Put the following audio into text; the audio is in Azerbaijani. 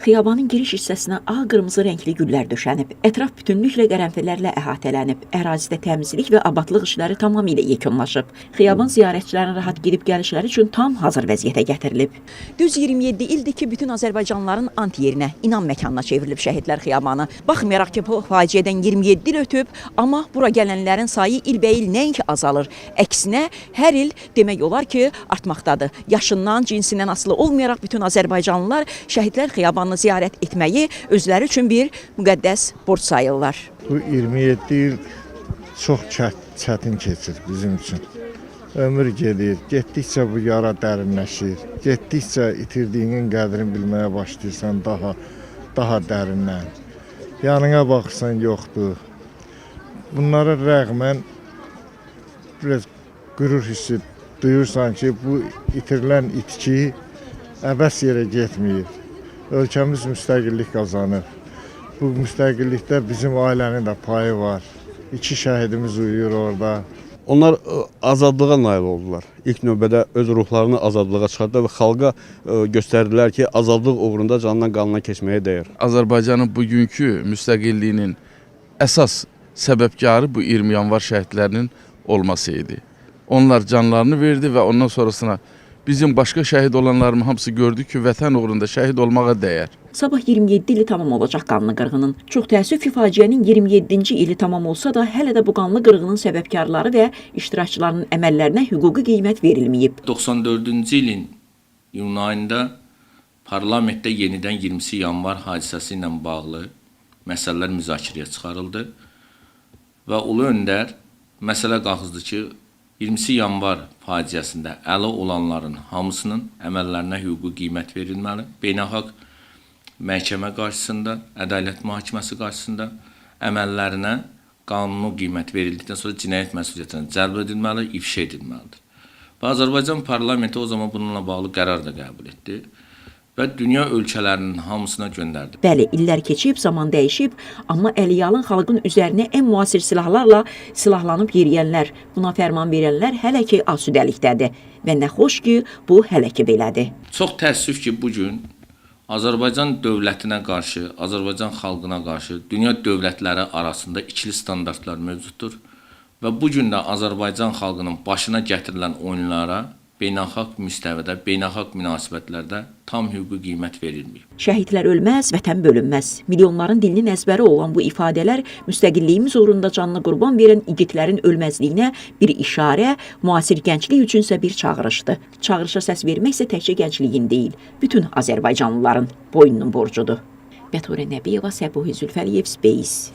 Xiyabanın giriş hissəsinə ağ-qırmızı rəngli güllər döşənib, ətraf bütünlüklə qərənfillərlə əhatələnib, ərazidə təmizlik və abadlıq işləri tamamilə yekunlaşıb. Xiyaban ziyarətçilərin rahat gedib gəlişləri üçün tam hazır vəziyyətə gətirilib. Düz 27 ildir ki, bütün Azərbaycanlıların ant yerinə, inam məkanına çevrilib Şəhidlər Xiyabanı. Baxmayaraq ki, bu faciədən 27 il ötüb, amma bura gələnlərin sayı ilbəil nəinki azalır. Əksinə, hər il demək olar ki, artmaqdadır. Yaşından, cinsindən asılı olmayaraq bütün Azərbaycanlılar Şəhidlər Xiyabanı ziyarət etməyi özləri üçün bir müqəddəs borc sayırlar. Bu 27 il çox çətin keçir bizim üçün. Ömür gedir, getdikcə bu yara dərinləşir, getdikcə itirdiyinin qədrini bilməyə başlayırsan daha dərindən. Yanına baxırsan, yoxdur. Bunlara rəğmən biraz qürur hissi duyursan ki, bu itirilən itki əbəs yerə getməyib. Ölkəmiz müstəqillik qazanır. Bu müstəqillikdə bizim ailənin də payı var. 2 şəhidimiz uyuyur orada. Onlar azadlığa nail oldular. İlk növbədə öz ruhlarını azadlığa çıxardılar və xalqa göstərdilər ki, azadlıq uğrunda canından qanına keçməyə dəyər. Azərbaycanın bugünkü müstəqilliyinin əsas səbəbkarı bu 20 yanvar şəhidlərinin olması idi. Onlar canlarını verdi və ondan sonrasına bizim başqa şəhid olanlarımız hamısı gördük ki, vətən uğrunda şəhid olmağa dəyər. Sabah 27 ili tamam olacaq qanlı qırğının. Çox təəssüf ki, faciənin 27-ci ili tamam olsa da, hələ də bu qanlı qırğının səbəbkarları və iştirakçılarının əməllərinə hüquqi qiymət verilməyib. 94-cü ilin iyun ayında parlamentdə yenidən 20 yanvar hadisəsi ilə bağlı məsələlər müzakirəyə çıxarıldı və Ulu Öndər məsələ qalxızdı ki, 20 yanvar faciəsində ələ olanların hamısının əməllərinə hüquqi qiymət verilməli. Beynəlxalq məhkəmə qarşısında, ədalət mühakiməsi qarşısında əməllərinə qanuni qiymət verildikdən sonra cinayət məsuliyyətinə cəlb edilməli, ifşa edilməlidir. Və Azərbaycan parlamenti o zaman bununla bağlı qərar da qəbul etdi və dünya ölkələrinin hamısına göndərdi. Bəli, illər keçib, zaman dəyişib, amma əliyalın xalqın üzərinə ən müasir silahlarla silahlanıb yeriyənlər, buna fərman verənlər hələ ki asüdəlikdədir və nə xoş ki, bu hələ ki belədir. Çox təəssüf ki, bugün Azərbaycan dövlətinə qarşı, Azərbaycan xalqına qarşı dünya dövlətləri arasında ikili standartlar mövcuddur və bugün də Azərbaycan xalqının başına gətirilən oyunlara beynəlxalq müstəvidə, beynəlxalq münasibətlərdə tam hüquqi qiymət verilməyib. Şəhidlər ölməz, vətən bölünməz. Milyonların dilinin əzbəri olan bu ifadələr müstəqilliyimiz uğrunda canını qurban verən igidlərin ölməzliyinə bir işarə, müasir gənclik üçünsə bir çağırışdır. Çağırışa səs vermək isə təkcə gəncliyin deyil, bütün Azərbaycanlıların boynunun borcudur. Bəturə Nəbiyeva, Səbuhi Zülfəliyev, Space.